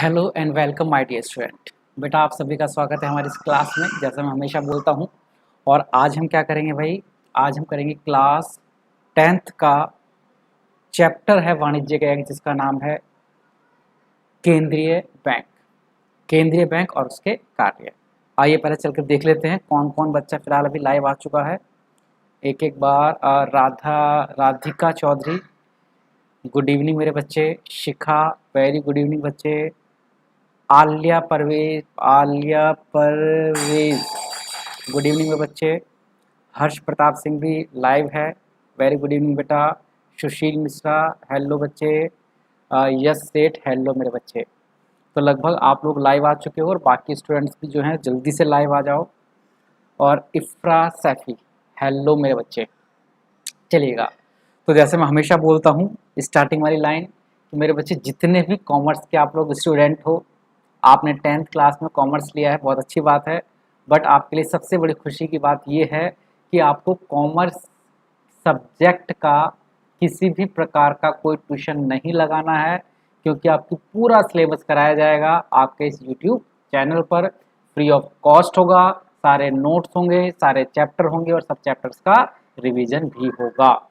Hello and welcome my dear student. बेटा आप सभी का स्वागत है हमारी इस क्लास में, जैसा मैं हमेशा बोलता हूँ। और आज हम क्या करेंगे भाई? आज हम करेंगे क्लास 10th का चैप्टर है वाणिज्य का एक, जिसका नाम है केंद्रीय बैंक। केंद्रीय बैंक और उसके कार्य। आइए पहले चलकर देख लेते हैं कौन कौन बच्चा फिलहाल अभी लाइव आ चुका है। एक एक बार राधिका चौधरी, गुड इवनिंग मेरे बच्चे। शिखा, वेरी गुड इवनिंग बच्चे। आलिया परवेज, गुड इवनिंग मेरे बच्चे। हर्ष प्रताप सिंह भी लाइव है, वेरी गुड इवनिंग बेटा। सुशील मिश्रा, हेलो बच्चे। यश सेठ, हेलो मेरे बच्चे। तो लगभग आप लोग लाइव आ चुके हो और बाकी स्टूडेंट्स भी जो हैं जल्दी से लाइव आ जाओ। और इफ्रा सैफी, हेलो मेरे बच्चे। चलिएगा, तो जैसे मैं हमेशा बोलता हूँ स्टार्टिंग वाली लाइन कि मेरे बच्चे जितने भी कॉमर्स के आप लोग स्टूडेंट हो, आपने 10th क्लास में कॉमर्स लिया है, बहुत अच्छी बात है। बट आपके लिए सबसे बड़ी खुशी की बात ये है कि आपको कॉमर्स सब्जेक्ट का किसी भी प्रकार का कोई ट्यूशन नहीं लगाना है, क्योंकि आपकी पूरा सिलेबस कराया जाएगा आपके इस यूट्यूब चैनल पर। फ्री ऑफ कॉस्ट होगा, सारे नोट्स होंगे, सारे चैप्टर होंगे और सब चैप्टर्स का रिवीजन भी होगा।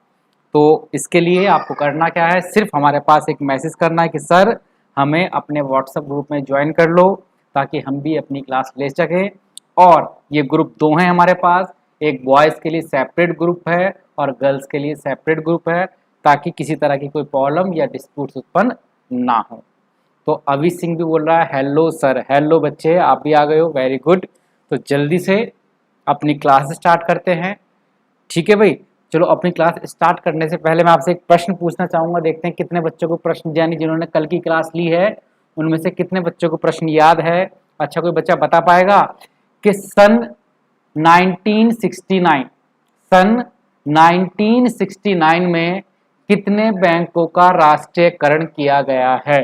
तो इसके लिए आपको करना क्या है, सिर्फ हमारे पास एक मैसेज करना है कि सर हमें अपने व्हाट्सएप ग्रुप में ज्वाइन कर लो, ताकि हम भी अपनी क्लास ले सकें। और ये ग्रुप दो हैं हमारे पास, एक बॉयज़ के लिए सेपरेट ग्रुप है और गर्ल्स के लिए सेपरेट ग्रुप है, ताकि किसी तरह की कोई प्रॉब्लम या डिस्प्यूट उत्पन्न ना हो। तो अभी सिंह भी बोल रहा है हेलो सर। हेलो बच्चे, आप भी आ गए हो, वेरी गुड। तो जल्दी से अपनी क्लास स्टार्ट करते हैं, ठीक है भाई। चलो, अपनी क्लास स्टार्ट करने से पहले मैं आपसे एक प्रश्न पूछना चाहूंगा। देखते हैं कितने बच्चों को प्रश्न, यानी जिन्होंने कल की क्लास ली है उनमें से कितने बच्चों को प्रश्न याद है। अच्छा, कोई बच्चा बता पाएगा कि सन 1969 सन 1969 में कितने बैंकों का राष्ट्रीयकरण किया गया है?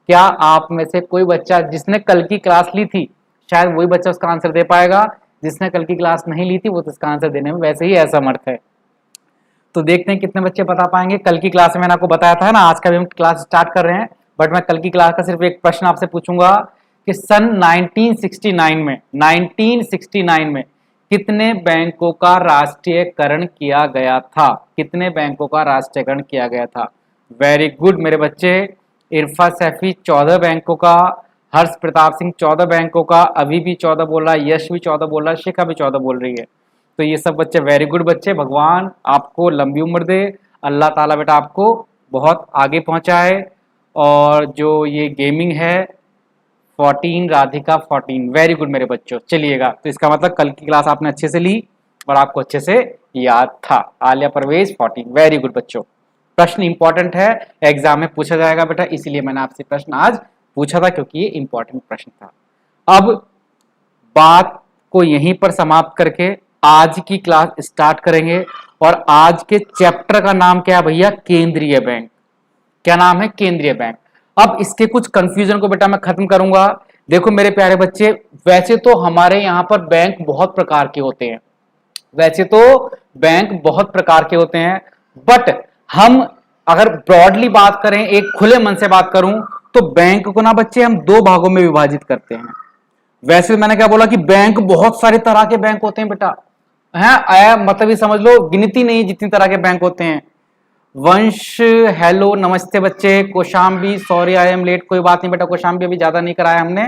क्या आप में से कोई बच्चा जिसने कल की क्लास ली थी, शायद वही बच्चा उसका आंसर दे पाएगा। जिसने कल की क्लास नहीं ली थी वो तो इसका आंसर देने में वैसे ही असमर्थ है। तो देखते हैं कितने बच्चे बता पाएंगे। कल की क्लास में मैंने आपको बताया था ना, आज का भी हम क्लास स्टार्ट कर रहे हैं, बट मैं कल की क्लास का सिर्फ एक प्रश्न आपसे पूछूंगा कि सन 1969 में कितने बैंकों का राष्ट्रीयकरण किया गया था? कितने बैंकों का राष्ट्रीयकरण किया गया था? वेरी गुड मेरे बच्चे। इरफा सैफी 14 बैंकों का, हर्ष प्रताप सिंह 14 बैंकों का, अभी भी 14 बोल रहा है, यश भी 14 बोल रहा है, शिखा भी 14 बोल रही है। तो ये सब बच्चे वेरी गुड बच्चे, भगवान आपको लंबी उम्र दे, अल्लाह ताला बेटा आपको बहुत आगे पहुंचाए। और जो ये गेमिंग है 14, राधिका 14, वेरी गुड मेरे बच्चों। चलिएगा, तो इसका मतलब कल की क्लास आपने अच्छे से ली और आपको अच्छे से याद था। आलिया परवेज 14, वेरी गुड बच्चों। प्रश्न इंपॉर्टेंट है, एग्जाम में पूछा जाएगा बेटा, इसीलिए मैंने आपसे प्रश्न आज पूछा था, क्योंकि ये इंपॉर्टेंट प्रश्न था। अब बात को यहीं पर समाप्त करके आज की क्लास स्टार्ट करेंगे। और आज के चैप्टर का नाम क्या है भैया? केंद्रीय बैंक। क्या नाम है? केंद्रीय बैंक। अब इसके कुछ कंफ्यूजन को बेटा मैं खत्म करूंगा। देखो मेरे प्यारे बच्चे, वैसे तो हमारे यहां पर बैंक बहुत प्रकार के होते हैं, वैसे तो बैंक बहुत प्रकार के होते हैं, बट हम अगर ब्रॉडली बात करें, एक खुले मन से बात करूं, तो बैंक को ना बच्चे हम दो भागों में विभाजित करते हैं। वैसे मैंने क्या बोला कि बैंक बहुत सारे तरह के बैंक होते हैं बेटा, है मतलब ये समझ लो गिनती नहीं जितनी तरह के बैंक होते हैं। वंश हेलो नमस्ते बच्चे। Kaushambi sorry I am late, कोई बात नहीं बेटा, कोशाम्बी अभी ज्यादा नहीं कराया हमने,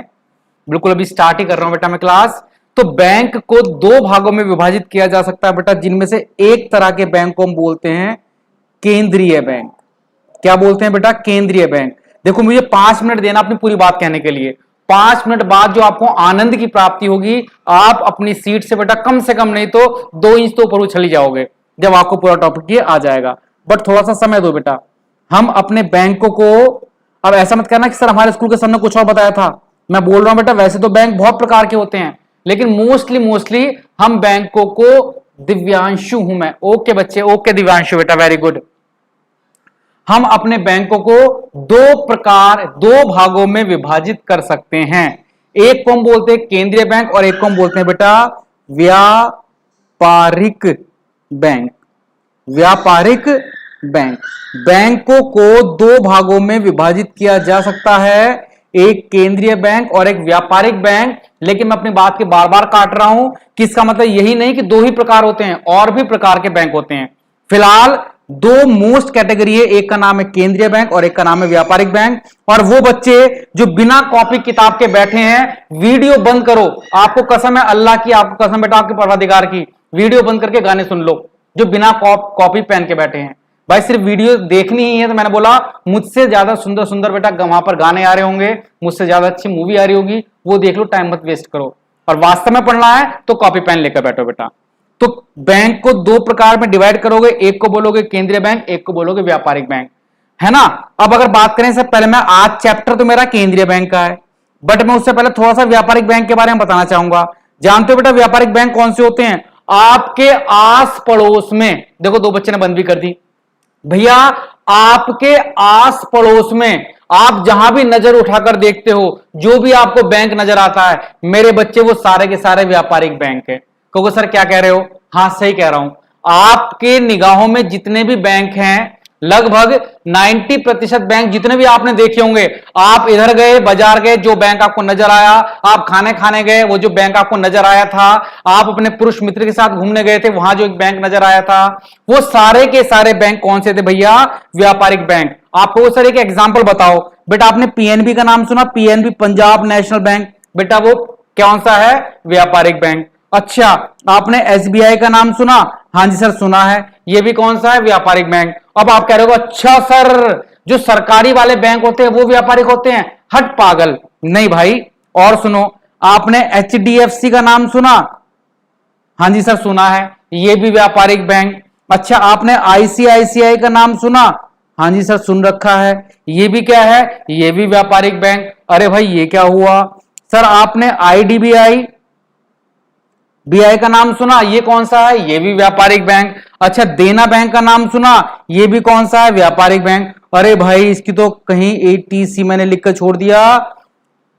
बिल्कुल अभी स्टार्ट ही कर रहा हूं बेटा मैं क्लास। तो बैंक को दो भागों में विभाजित किया जा सकता है बेटा, जिनमें से एक तरह के बैंक को हम बोलते हैं केंद्रीय बैंक। क्या बोलते हैं बेटा? केंद्रीय बैंक। देखो मुझे 5 मिनट देना अपनी पूरी बात कहने के लिए। 5 मिनट बाद जो आपको आनंद की प्राप्ति होगी, आप अपनी सीट से बेटा कम से कम नहीं तो 2 इंच तो ऊपर उछल ही जब आपको पूरा टॉपिक ये आ जाएगा। बट थोड़ा सा समय दो बेटा, हम अपने बैंकों को, अब ऐसा मत कहना कि सर हमारे स्कूल के सर ने कुछ और बताया था। मैं बोल रहा हूं बेटा, वैसे तो बैंक बहुत प्रकार के होते हैं, लेकिन मोस्टली हम बैंकों को, दिव्यांशु हूं मैं, ओके बच्चे, ओके दिव्यांशु बेटा, वेरी गुड। हम अपने बैंकों को दो भागों में विभाजित कर सकते हैं। एक को हम बोलते हैं केंद्रीय बैंक और एक को हम बोलते हैं बेटा व्यापारिक बैंक। व्यापारिक बैंक। बैंकों को दो भागों में विभाजित किया जा सकता है। एक केंद्रीय बैंक और एक व्यापारिक बैंक। लेकिन मैं अपनी बात के बार बार काट रहा हूं कि इसका मतलब यही नहीं कि दो ही प्रकार होते हैं, और भी प्रकार के बैंक होते हैं। फिलहाल दो मोस्ट कैटेगरी है, एक का नाम है केंद्रीय बैंक और एक का नाम है व्यापारिक बैंक। और वो बच्चे जो बिना कॉपी किताब के बैठे हैं, वीडियो बंद करो, आपको कसम है अल्लाह की, आपको कसम बेटा आपके परवरदिगार की, वीडियो बंद करके गाने सुन लो। जो बिना कॉपी पहन के बैठे हैं, भाई सिर्फ वीडियो देखनी ही है। तो मैंने बोला मुझसे ज्यादा सुंदर सुंदर बेटा वहां पर गाने आ रहे होंगे, मुझसे ज्यादा अच्छी मूवी आ रही होगी, वो देख लो, टाइम मत वेस्ट करो। और वास्तव में पढ़ना है तो कॉपी पेन लेकर बैठो बेटा। तो बैंक को दो प्रकार में डिवाइड करोगे, एक को बोलोगे केंद्रीय बैंक, एक को बोलोगे व्यापारिक बैंक, है ना। अब अगर बात करें इससे पहले, मैं आज चैप्टर तो मेरा केंद्रीय बैंक का है, बट मैं उससे पहले थोड़ा सा व्यापारिक बैंक के बारे में बताना चाहूंगा। जानते हो बेटा व्यापारिक बैंक कौन से होते हैं? आपके आस पड़ोस में, देखो दो बच्चे ने बंद भी कर दी भैया, आपके आस पड़ोस में आप जहां भी नजर उठाकर देखते हो, जो भी आपको बैंक नजर आता है, मेरे बच्चे वो सारे के सारे व्यापारिक बैंक है। क्योंकि सर क्या कह रहे हो? हाँ सही कह रहा हूं। आपके निगाहों में जितने भी बैंक हैं, लगभग 90% बैंक जितने भी आपने देखे होंगे, आप इधर गए, बाजार गए, जो बैंक आपको नजर आया, आप खाने गए, वो जो बैंक आपको नजर आया था, आप अपने पुरुष मित्र के साथ घूमने गए थे, वहां जो एक बैंक नजर आया था, वो सारे के सारे बैंक कौन से थे भैया? व्यापारिक बैंक। आपको वो सर एक एग्जाम्पल बताओ बेटा, आपने पीएनबी का नाम सुना? पीएनबी पंजाब नेशनल बैंक, बेटा वो कौन सा है? व्यापारिक बैंक। अच्छा, आपने एसबीआई का नाम सुना? हाँ जी सर सुना है, ये भी कौन सा है? व्यापारिक बैंक। अब आप कह रहे हो अच्छा सर जो सरकारी वाले बैंक होते हैं वो व्यापारिक होते हैं? हट पागल, नहीं भाई। और सुनो, आपने एचडीएफसी का नाम सुना? हाँ जी सर सुना है, ये भी व्यापारिक बैंक। अच्छा, आपने आईसीआईसीआई का नाम सुना? हाँ जी सर सुन रखा है, ये भी क्या है? ये भी व्यापारिक बैंक। अरे भाई ये क्या हुआ? सर आपने आईडीबीआई बीआई का नाम सुना? ये कौन सा है? ये भी व्यापारिक बैंक। अच्छा, देना बैंक का नाम सुना? ये भी कौन सा है? व्यापारिक बैंक। अरे भाई इसकी तो कहीं एटीसी मैंने लिखकर छोड़ दिया,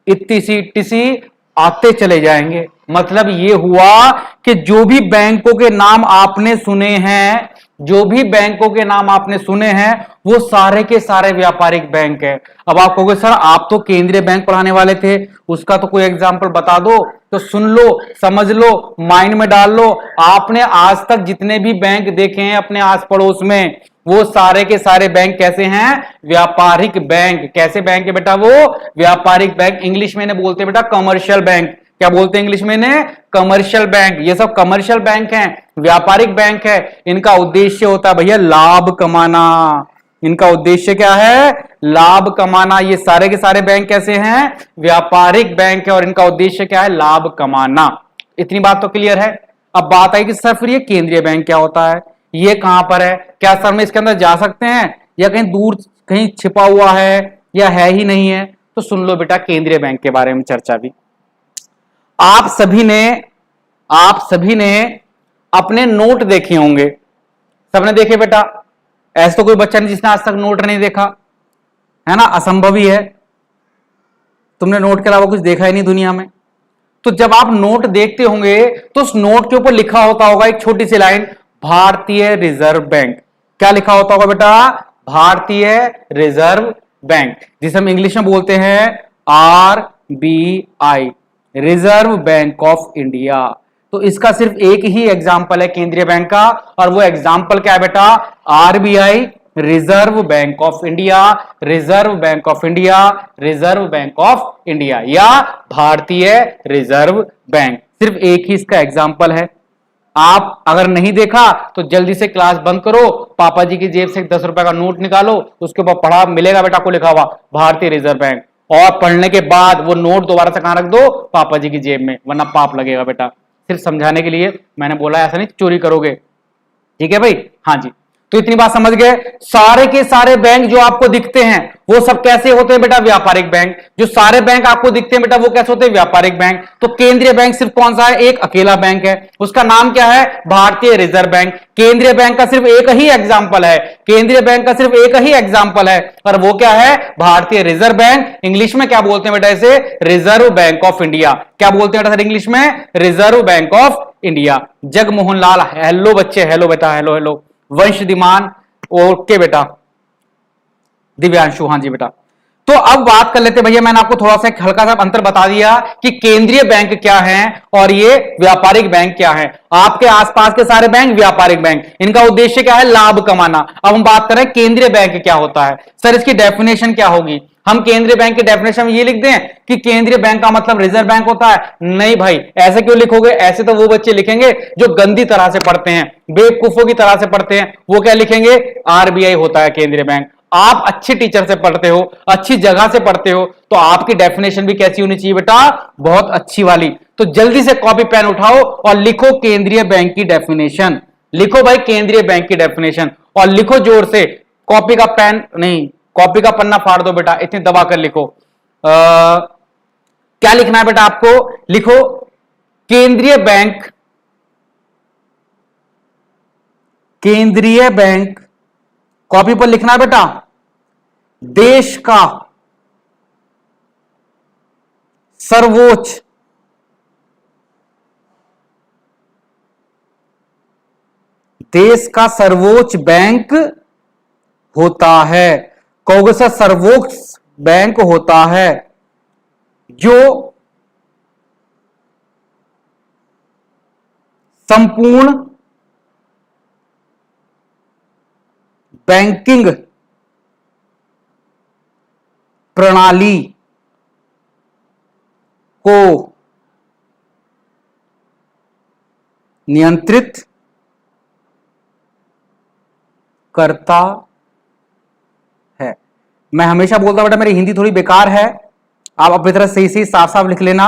इत्तीसी टिसी आते चले जाएंगे। मतलब ये हुआ कि जो भी बैंकों के नाम आपने सुने हैं, जो भी बैंकों के नाम आपने सुने हैं, वो सारे के सारे व्यापारिक बैंक है। अब आप कहोगे सर आप तो केंद्रीय बैंक पढ़ाने वाले थे, उसका तो कोई एग्जांपल बता दो। तो सुन लो, समझ लो, माइंड में डाल लो, आपने आज तक जितने भी बैंक देखे हैं अपने आस पड़ोस में, वो सारे के सारे बैंक कैसे हैं? व्यापारिक बैंक। कैसे बैंक है बेटा? वो व्यापारिक बैंक। इंग्लिश में इन्हें बोलते हैं बेटा कमर्शियल बैंक। क्या बोलते हैं इंग्लिश में इन्हें? Commercial bank. ये सब कमर्शियल बैंक हैं, व्यापारिक बैंक है। इनका उद्देश्य होता है भैया लाभ कमाना। इनका उद्देश्य क्या है? लाभ कमाना। ये सारे के सारे बैंक कैसे हैं? व्यापारिक बैंक है, और इनका उद्देश्य क्या है? लाभ कमाना। इतनी बात तो क्लियर है। अब बात आई कि सर फिर ये केंद्रीय बैंक क्या होता है, ये कहां पर है, क्या सर में इसके अंदर जा सकते हैं, या कहीं दूर कहीं छिपा हुआ है, या है ही नहीं है? तो सुन लो बेटा केंद्रीय बैंक के बारे में चर्चा भी। आप सभी ने अपने नोट देखे होंगे, सबने देखे बेटा? ऐसा तो कोई बच्चा नहीं जिसने आज तक नोट नहीं देखा, है ना? असंभव ही है, तुमने नोट के अलावा कुछ देखा ही नहीं दुनिया में। तो जब आप नोट देखते होंगे तो उस नोट के ऊपर लिखा होता होगा एक छोटी सी लाइन, भारतीय रिजर्व बैंक। क्या लिखा होता होगा बेटा? भारतीय रिजर्व बैंक, जिसे हम इंग्लिश में बोलते हैं RBI, reserve bank of India. तो इसका सिर्फ एक ही एग्जाम्पल है केंद्रीय बैंक का, और वो एग्जाम्पल क्या है बेटा? RBI, reserve bank of India, reserve bank of India, reserve bank of India, या भारतीय रिजर्व बैंक। सिर्फ एक ही इसका एग्जाम्पल है। आप अगर नहीं देखा तो जल्दी से क्लास बंद करो, पापा जी की जेब से 10 रुपए का नोट निकालो, उसके ऊपर पढ़ा मिलेगा बेटा को लिखा हुआ भारतीय रिजर्व बैंक, और पढ़ने के बाद वो नोट दोबारा से कहां रख दो? पापा जी की जेब में, वरना पाप लगेगा बेटा। सिर्फ समझाने के लिए मैंने बोला, ऐसा नहीं चोरी करोगे, ठीक है भाई? हाँ जी, तो इतनी बात समझ गए। सारे के सारे बैंक जो आपको दिखते हैं वो सब कैसे होते हैं बेटा? व्यापारिक बैंक। जो सारे बैंक आपको दिखते हैं बेटा वो कैसे होते हैं? व्यापारिक बैंक। तो केंद्रीय बैंक सिर्फ कौन सा है? एक अकेला बैंक है, उसका नाम क्या है? भारतीय रिजर्व बैंक। केंद्रीय बैंक का सिर्फ एक ही एग्जाम्पल है, केंद्रीय बैंक का सिर्फ एक ही एग्जाम्पल है, और वो क्या है? भारतीय रिजर्व बैंक। इंग्लिश में क्या बोलते हैं बेटा इसे? Reserve bank of India. क्या बोलते हैं बेटा सर इंग्लिश में? Reserve bank of India. Jagmohan Lal, hello बच्चे, हेलो बेटा, हेलो हेलो। वंशदिमान, ओके बेटा। दिव्यांशु, हाँ जी बेटा। तो अब बात कर लेते भैया, मैंने आपको थोड़ा सा एक हल्का सा अंतर बता दिया कि केंद्रीय बैंक क्या है और ये व्यापारिक बैंक क्या है। आपके आसपास के सारे बैंक व्यापारिक बैंक, इनका उद्देश्य क्या है, लाभ कमाना। अब हम बात करें केंद्रीय बैंक क्या होता है। सर इसकी डेफिनेशन क्या होगी? हम केंद्रीय बैंक की डेफिनेशन में ये लिख दें कि केंद्रीय बैंक का मतलब रिजर्व बैंक होता है? नहीं भाई, ऐसे क्यों लिखोगे? ऐसे तो वो बच्चे लिखेंगे जो गंदी तरह से पढ़ते हैं, बेवकूफों की तरह से पढ़ते हैं। वो क्या लिखेंगे? आरबीआई होता है केंद्रीय बैंक। आप अच्छे टीचर से पढ़ते हो, अच्छी जगह से पढ़ते हो, तो आपकी डेफिनेशन भी कैसी होनी चाहिए बेटा? बहुत अच्छी वाली। तो जल्दी से कॉपी पेन उठाओ और लिखो केंद्रीय बैंक की डेफिनेशन। लिखो भाई केंद्रीय बैंक की डेफिनेशन और लिखो जोर से। कॉपी का पेन नहीं, कॉपी का पन्ना फाड़ दो बेटा, इतनी दबा कर लिखो। क्या लिखना है बेटा आपको? लिखो केंद्रीय बैंक, केंद्रीय बैंक कॉपी पर लिखना है बेटा, देश का सर्वोच्च बैंक होता है। कौन सा सर्वोच्च बैंक होता है? जो संपूर्ण बैंकिंग प्रणाली को नियंत्रित करता है। मैं हमेशा बोलता बेटा मेरी हिंदी थोड़ी बेकार है, आप अपनी तरह सही सही साफ साफ लिख लेना।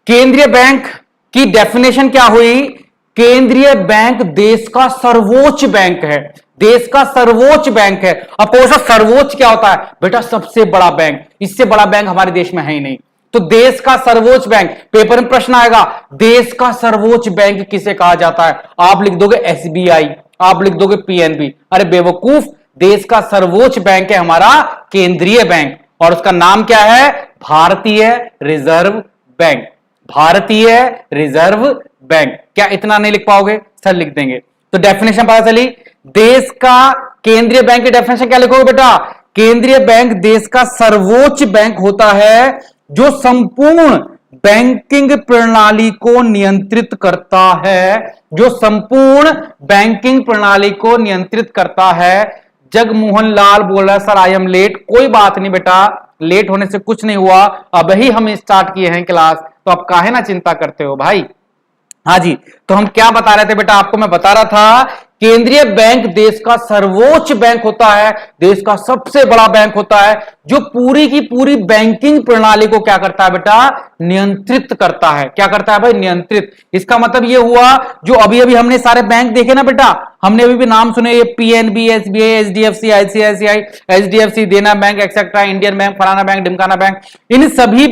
केंद्रीय बैंक की डेफिनेशन क्या हुई? केंद्रीय बैंक देश का सर्वोच्च बैंक है, देश का सर्वोच्च बैंक है। अब पूछो सर्वोच्च क्या होता है? बेटा सबसे बड़ा बैंक, इससे बड़ा बैंक हमारे देश में है ही नहीं। तो देश का सर्वोच्च बैंक, पेपर में प्रश्न आएगा देश का सर्वोच्च बैंक किसे कहा जाता है? आप लिख दोगे एसबीआई, आप लिख दोगे पीएनबी। अरे बेवकूफ, देश का सर्वोच्च बैंक है हमारा केंद्रीय बैंक, और उसका नाम क्या है? भारतीय रिजर्व बैंक। भारतीय रिजर्व बैंक। क्या इतना नहीं लिख पाओगे? सर लिख देंगे। तो डेफिनेशन पता चली। देश का केंद्रीय बैंक की डेफिनेशन क्या लिखोगे बेटा? केंद्रीय बैंक देश का सर्वोच्च बैंक होता है जो संपूर्ण बैंकिंग प्रणाली को नियंत्रित करता है, जो संपूर्ण बैंकिंग प्रणाली को नियंत्रित करता है। जगमोहन लाल बोल रहा है सर आई एम लेट। कोई बात नहीं बेटा, लेट होने से कुछ नहीं हुआ, अब ही हम स्टार्ट किए हैं क्लास, तो आप काहे ना चिंता करते हो भाई। हाँ जी, तो हम क्या बता रहे थे बेटा? आपको मैं बता रहा था केंद्रीय बैंक देश का सर्वोच्च बैंक होता है, देश का सबसे बड़ा बैंक होता है, जो पूरी की पूरी बैंकिंग प्रणाली को क्या करता है बेटा? नियंत्रित करता है। क्या करता है भाई? नियंत्रित। इसका मतलब ये हुआ जो अभी अभी हमने सारे बैंक देखे ना बेटा, हमने अभी भी नाम सुने, ये PNB, SBI, HDFC, ICICI, HDFC, देना बैंक एक्सेट्रा, इंडियन बैंक, फलाना बैंक, ढिमकाना बैंक, इन सभी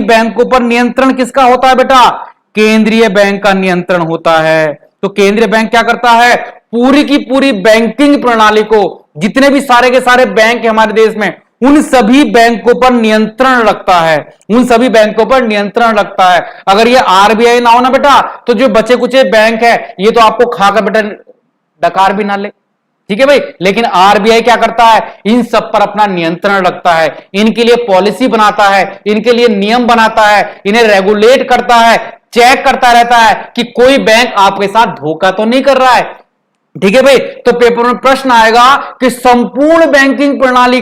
बैंकों पर नियंत्रण किसका होता है बेटा? केंद्रीय बैंक का नियंत्रण होता है। तो केंद्रीय बैंक क्या करता है? पूरी की पूरी बैंकिंग प्रणाली को, जितने भी सारे के सारे बैंक है हमारे देश में, उन सभी बैंकों पर नियंत्रण रखता है, उन सभी बैंकों पर नियंत्रण रखता है। अगर ये आरबीआई ना हो ना बेटा, तो जो बचे कुचे बैंक है ये तो आपको खाकर बेटा डकार भी ना ले, ठीक है भाई। लेकिन आरबीआई क्या करता है? इन सब पर अपना नियंत्रण रखता है, इनके लिए पॉलिसी बनाता है, इनके लिए नियम बनाता है, इन्हें रेगुलेट करता है, चेक करता रहता है कि कोई बैंक आपके साथ धोखा तो नहीं कर रहा है, ठीक है भाई। तो पेपर में प्रश्न आएगा कि संपूर्ण बैंकिंग प्रणाली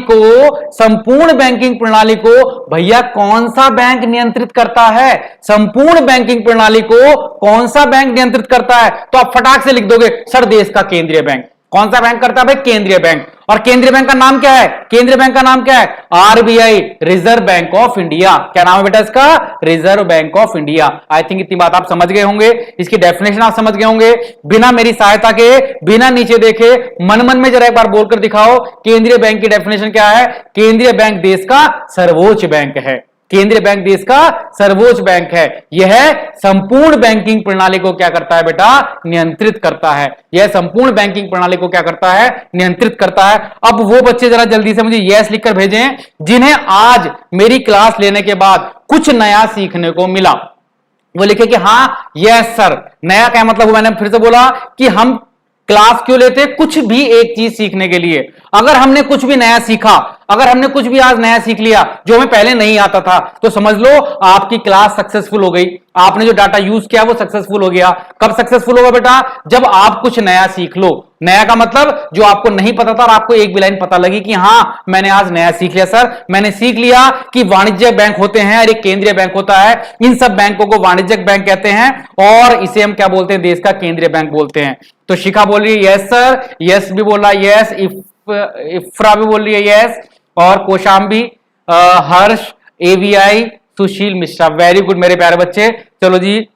को भैया कौन सा बैंक नियंत्रित करता है? संपूर्ण बैंकिंग प्रणाली को कौन सा बैंक नियंत्रित करता है? तो आप फटाक से लिख दोगे सर देश का केंद्रीय बैंक। कौन सा बैंक करता है भाई? केंद्रीय बैंक। और केंद्रीय बैंक का नाम क्या है? केंद्रीय बैंक का नाम क्या है? RBI, reserve bank of India. क्या नाम है बेटा इसका? Reserve bank of India. I think इतनी बात आप समझ गए होंगे, इसकी डेफिनेशन आप समझ गए होंगे। बिना मेरी सहायता के, बिना नीचे देखे, मन मन में जरा एक बार बोलकर दिखाओ केंद्रीय बैंक की डेफिनेशन क्या है? केंद्रीय बैंक देश का सर्वोच्च बैंक है, केंद्रीय बैंक देश का सर्वोच्च बैंक है। यह संपूर्ण बैंकिंग प्रणाली को क्या करता है बेटा? नियंत्रित करता है। यह संपूर्ण बैंकिंग प्रणाली को क्या करता है? नियंत्रित करता है। अब वो बच्चे जरा जल्दी से मुझे यस लिखकर भेजें जिन्हें आज मेरी क्लास लेने के बाद कुछ नया सीखने को मिला, वो लिखे कि हाँ यस सर। नया क्या मतलब हुआ, मैंने फिर से बोला कि हम क्लास क्यों लेते हैं, कुछ भी एक चीज सीखने के लिए। अगर हमने कुछ भी नया सीखा, अगर हमने कुछ भी आज नया सीख लिया जो हमें पहले नहीं आता था, तो समझ लो आपकी क्लास सक्सेसफुल हो गई। आपने जो डाटा यूज किया वो सक्सेसफुल हो गया। कब सक्सेसफुल होगा बेटा, जब आप कुछ नया सीख लो। नया का मतलब जो आपको नहीं पता था और आपको एक भी लाइन पता लगी कि हाँ मैंने आज नया सीख लिया सर। मैंने सीख लिया कि वाणिज्यिक बैंक होते हैं और एक केंद्रीय बैंक होता है। इन सब बैंकों को वाणिज्यिक बैंक कहते हैं और इसे हम क्या बोलते हैं, देश का केंद्रीय बैंक बोलते हैं। तो शिखा बोल रही है यस सर, यस भी बोल रहा है यस, इफ्रा भी बोल रही है यस, और कोशाम्बी, हर्ष, एवीआई, सुशील मिश्रा। वेरी गुड मेरे प्यारे बच्चे। चलो जी,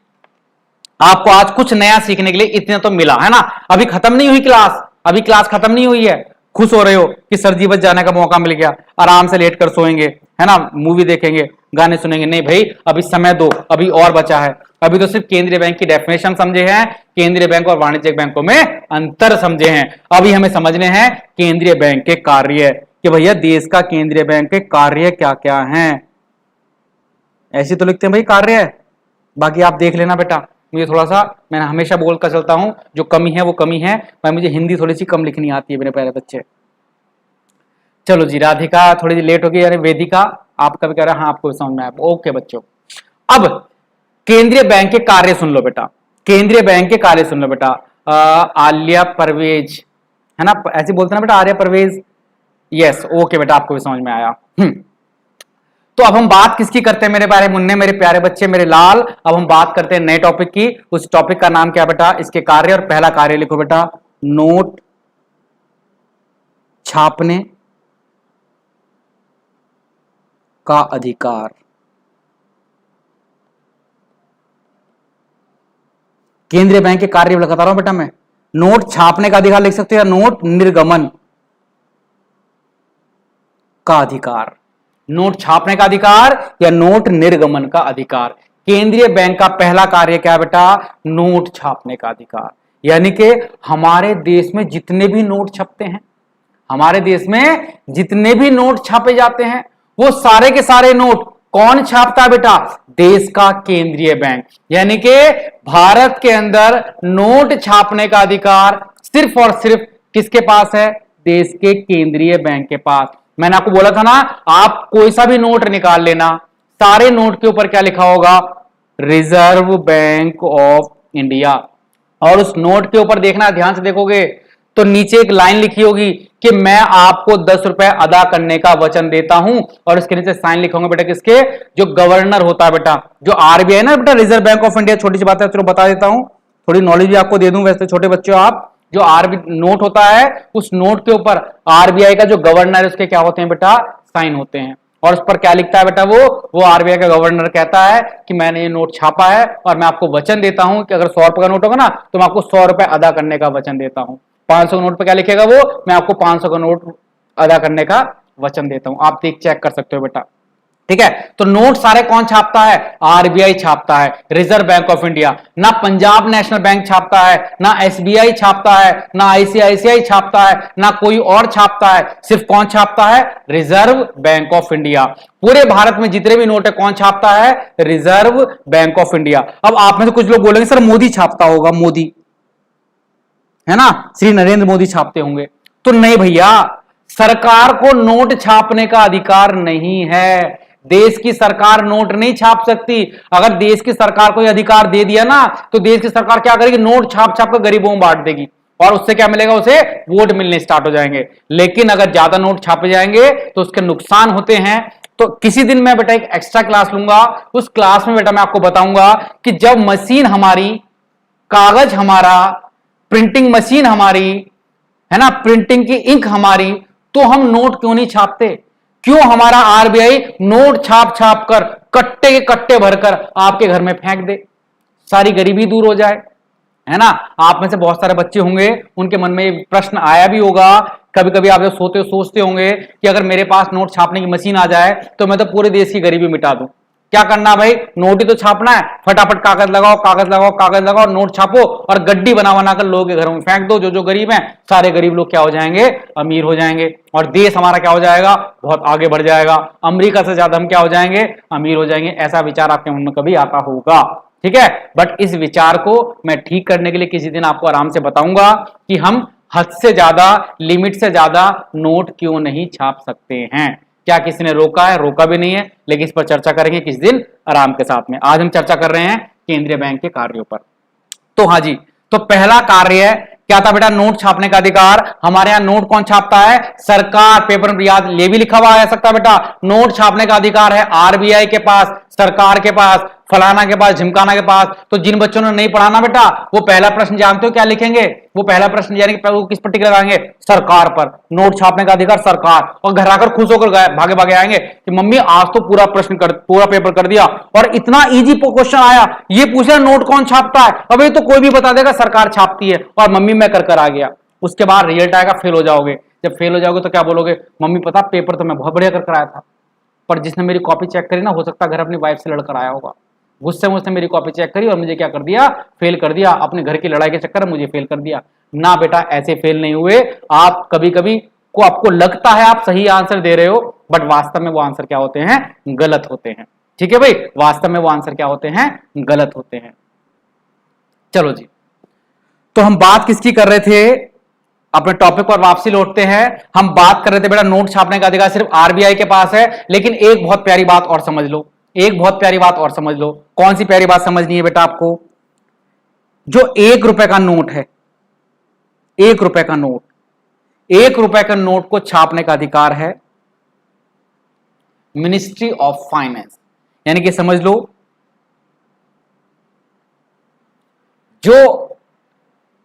आपको आज कुछ नया सीखने के लिए इतना तो मिला है ना। अभी खत्म नहीं हुई क्लास, अभी क्लास खत्म नहीं हुई है। खुश हो रहे हो कि सर जी बस जाने का मौका मिल गया, आराम से लेट कर सोएंगे, है ना, मूवी देखेंगे, गाने सुनेंगे। नहीं भाई, अभी समय दो, अभी और बचा है। अभी तो सिर्फ केंद्रीय बैंक की डेफिनेशन समझे हैं, केंद्रीय बैंक और वाणिज्यिक बैंकों में अंतर समझे हैं। अभी हमें समझने हैं केंद्रीय बैंक के कार्य, कि भैया देश का केंद्रीय बैंक के कार्य क्या क्या हैं। ऐसे तो लिखते हैं भाई कार्य, बाकी आप देख लेना बेटा। मुझे थोड़ा सा, मैं हमेशा बोलकर चलता हूं, जो कमी है वो कमी है, भाई मुझे हिंदी थोड़ी सी कम लिखनी आती है मेरे प्यारे बच्चे। चलो जी, राधिका थोड़ी सी लेट हो गई, यानी वेदिका आपका भी कह रहा है, हाँ आपको समझ में आया। ओके बच्चों, अब केंद्रीय बैंक के कार्य सुन लो बेटा, केंद्रीय बैंक के कार्य सुन लो बेटा। आलिया परवेज, है ना, ऐसे बोलते ना बेटा, आर्या परवेज। यस ओके बेटा, आपको भी समझ में आया। तो अब हम बात किसकी करते हैं मेरे प्यारे मुन्ने, मेरे प्यारे बच्चे, मेरे लाल। अब हम बात करते हैं नए टॉपिक की। उस टॉपिक का नाम क्या बेटा, इसके कार्य, और पहला कार्य लिखो बेटा, नोट छापने का अधिकार। केंद्रीय बैंक के कार्य बता रहा हूं बेटा मैं। नोट छापने का अधिकार लिख सकते हो, या नोट निर्गमन का अधिकार। नोट छापने का अधिकार या नोट निर्गमन का अधिकार। केंद्रीय बैंक का पहला कार्य क्या है बेटा, नोट छापने का अधिकार। यानी कि हमारे देश में जितने भी नोट छपते हैं, हमारे देश में जितने भी नोट छापे जाते हैं, वो सारे के सारे नोट कौन छापता है बेटा, देश का केंद्रीय बैंक। यानी कि भारत के अंदर नोट छापने का अधिकार सिर्फ और सिर्फ किसके पास है, देश के केंद्रीय बैंक के पास। मैंने आपको बोला था ना, आप कोई सा भी नोट निकाल लेना, सारे नोट के ऊपर क्या लिखा होगा, रिजर्व बैंक ऑफ इंडिया। और उस नोट के ऊपर देखना, ध्यान से देखोगे तो नीचे एक लाइन लिखी होगी कि मैं आपको 10 रुपए अदा करने का वचन देता हूं, और इसके नीचे साइन लिखोगे बेटा किसके, जो गवर्नर होता है बेटा, जो आरबीआई ना बेटा, रिजर्व बैंक ऑफ इंडिया। छोटी सी बात है, चलो बता देता हूं, थोड़ी नॉलेज भी आपको दे दूं। वैसे छोटे बच्चों, आप जो नोट होता है, उस नोट के ऊपर आरबीआई का जो गवर्नर है उसके क्या होते हैं बेटा, साइन होते हैं। और उस पर क्या लिखता है बेटा, वो आरबीआई का गवर्नर कहता है कि मैंने ये नोट छापा है और मैं आपको वचन देता हूं कि अगर 100 रुपए का नोट होगा ना, तो मैं आपको 100 रुपए अदा करने का वचन देता हूं। 500 का नोट पे क्या लिखेगा वो, मैं आपको 500 का नोट अदा करने का वचन देता हूं। आप देख चेक कर सकते हो बेटा, ठीक है। तो नोट सारे कौन छापता है, आरबीआई छापता है, रिजर्व बैंक ऑफ इंडिया। ना पंजाब नेशनल बैंक छापता है, ना एसबीआई छापता है, ना आईसीआईसीआई छापता है, ना कोई और छापता है। सिर्फ कौन छापता है, रिजर्व बैंक ऑफ इंडिया। पूरे भारत में जितने भी नोट है कौन छापता है, रिजर्व बैंक ऑफ इंडिया। अब आप में से कुछ लोग बोलेंगे सर मोदी छापता होगा, मोदी, है ना, श्री नरेंद्र मोदी छापते होंगे। तो नहीं भैया, सरकार को नोट छापने का अधिकार नहीं है। देश की सरकार नोट नहीं छाप सकती। अगर देश की सरकार को यह अधिकार दे दिया ना, तो देश की सरकार क्या करेगी, नोट छाप छाप कर गरीबों में बांट देगी, और उससे क्या मिलेगा, उसे वोट मिलने स्टार्ट हो जाएंगे। लेकिन अगर ज्यादा नोट छापे जाएंगे तो उसके नुकसान होते हैं। तो किसी दिन मैं बेटा एक एक्स्ट्रा क्लास लूंगा, उस क्लास में बेटा मैं आपको बताऊंगा कि जब मशीन हमारी, कागज हमारा, प्रिंटिंग मशीन हमारी, है ना, प्रिंटिंग की इंक हमारी, तो हम नोट क्यों नहीं छापते, क्यों हमारा आरबीआई नोट छाप छाप कर कट्टे के कट्टे भरकर आपके घर में फेंक दे, सारी गरीबी दूर हो जाए, है ना। आप में से बहुत सारे बच्चे होंगे, उनके मन में प्रश्न आया भी होगा, कभी कभी आप जब सोते हो सोचते होंगे कि अगर मेरे पास नोट छापने की मशीन आ जाए तो मैं तो पूरे देश की गरीबी मिटा दूं। क्या करना भाई, नोट ही तो छापना है, फटाफट कागज लगाओ कागज लगाओ कागज लगाओ, नोट छापो और गड्डी बना बनाकर लोगों के घरों में फेंक दो। जो जो गरीब हैं सारे गरीब लोग क्या हो जाएंगे, अमीर हो जाएंगे, और देश हमारा क्या हो जाएगा, बहुत आगे बढ़ जाएगा। अमेरिका से ज्यादा हम क्या हो जाएंगे, अमीर हो जाएंगे। ऐसा विचार आपके मन में कभी आता होगा, ठीक है। बट इस विचार को मैं ठीक करने के लिए किसी दिन आपको आराम से बताऊंगा कि हम हद से ज्यादा, लिमिट से ज्यादा नोट क्यों नहीं छाप सकते हैं। क्या किसी ने रोका है? रोका भी नहीं है, लेकिन इस पर चर्चा करेंगे किसी दिन आराम के साथ में। आज हम चर्चा कर रहे हैं केंद्रीय बैंक के कार्यों पर। तो हाँ जी, तो पहला कार्य क्या था बेटा? नोट छापने का अधिकार। हमारे यहां नोट कौन छापता है? सरकार। पेपर में याद ये भी लिखा हुआ आ सकता है बेटा, नोट छापने का अधिकार है आरबीआई के पास, सरकार के पास, फलाना के पास, झिमकाना के पास। तो जिन बच्चों ने नहीं पढ़ाना बेटा, वो पहला प्रश्न जानते हो क्या लिखेंगे? वो पहला प्रश्न यानी कि वो किस पर टिक लगाएंगे? सरकार पर। नोट छापने का अधिकार सरकार। और घर आकर खुश होकर भागे भागे आएंगे कि मम्मी आज तो पूरा पूरा पेपर कर दिया और इतना इजी क्वेश्चन आया, ये पूछ रहा नोट कौन छापता है। अबे तो कोई भी बता देगा सरकार छापती है, और मम्मी मैं कर आ गया। उसके बाद रिजल्ट आएगा, फेल हो जाओगे। जब फेल हो जाओगे तो क्या बोलोगे? मम्मी पता पेपर तो मैं बहुत बढ़िया कर आया था, पर जिसने मेरी कॉपी चेक करी ना, हो सकता है घर अपनी वाइफ से लड़कर आया होगा, गुस्से मुझसे मेरी कॉपी चेक करी और मुझे क्या कर दिया? फेल कर दिया। अपने घर की लड़ाई के चक्कर में मुझे फेल कर दिया। ना बेटा, ऐसे फेल नहीं हुए आप। कभी कभी को आपको लगता है आप सही आंसर दे रहे हो, बट वास्तव में वो आंसर क्या होते हैं? गलत होते हैं। ठीक है भाई, वास्तव में वो आंसर क्या होते हैं? गलत होते हैं। चलो जी, तो हम बात किसकी कर रहे थे? अपने टॉपिक पर वापसी लौटते हैं। हम बात कर रहे थे बेटा नोट छापने का अधिकार सिर्फ आरबीआई के पास है, लेकिन एक बहुत प्यारी बात और समझ लो, एक बहुत प्यारी बात और समझ लो। कौन सी प्यारी बात समझनी है बेटा आपको? जो 1 रुपए का नोट है, 1 रुपए का नोट, 1 रुपए का नोट को छापने का अधिकार है मिनिस्ट्री ऑफ फाइनेंस। यानी कि समझ लो, जो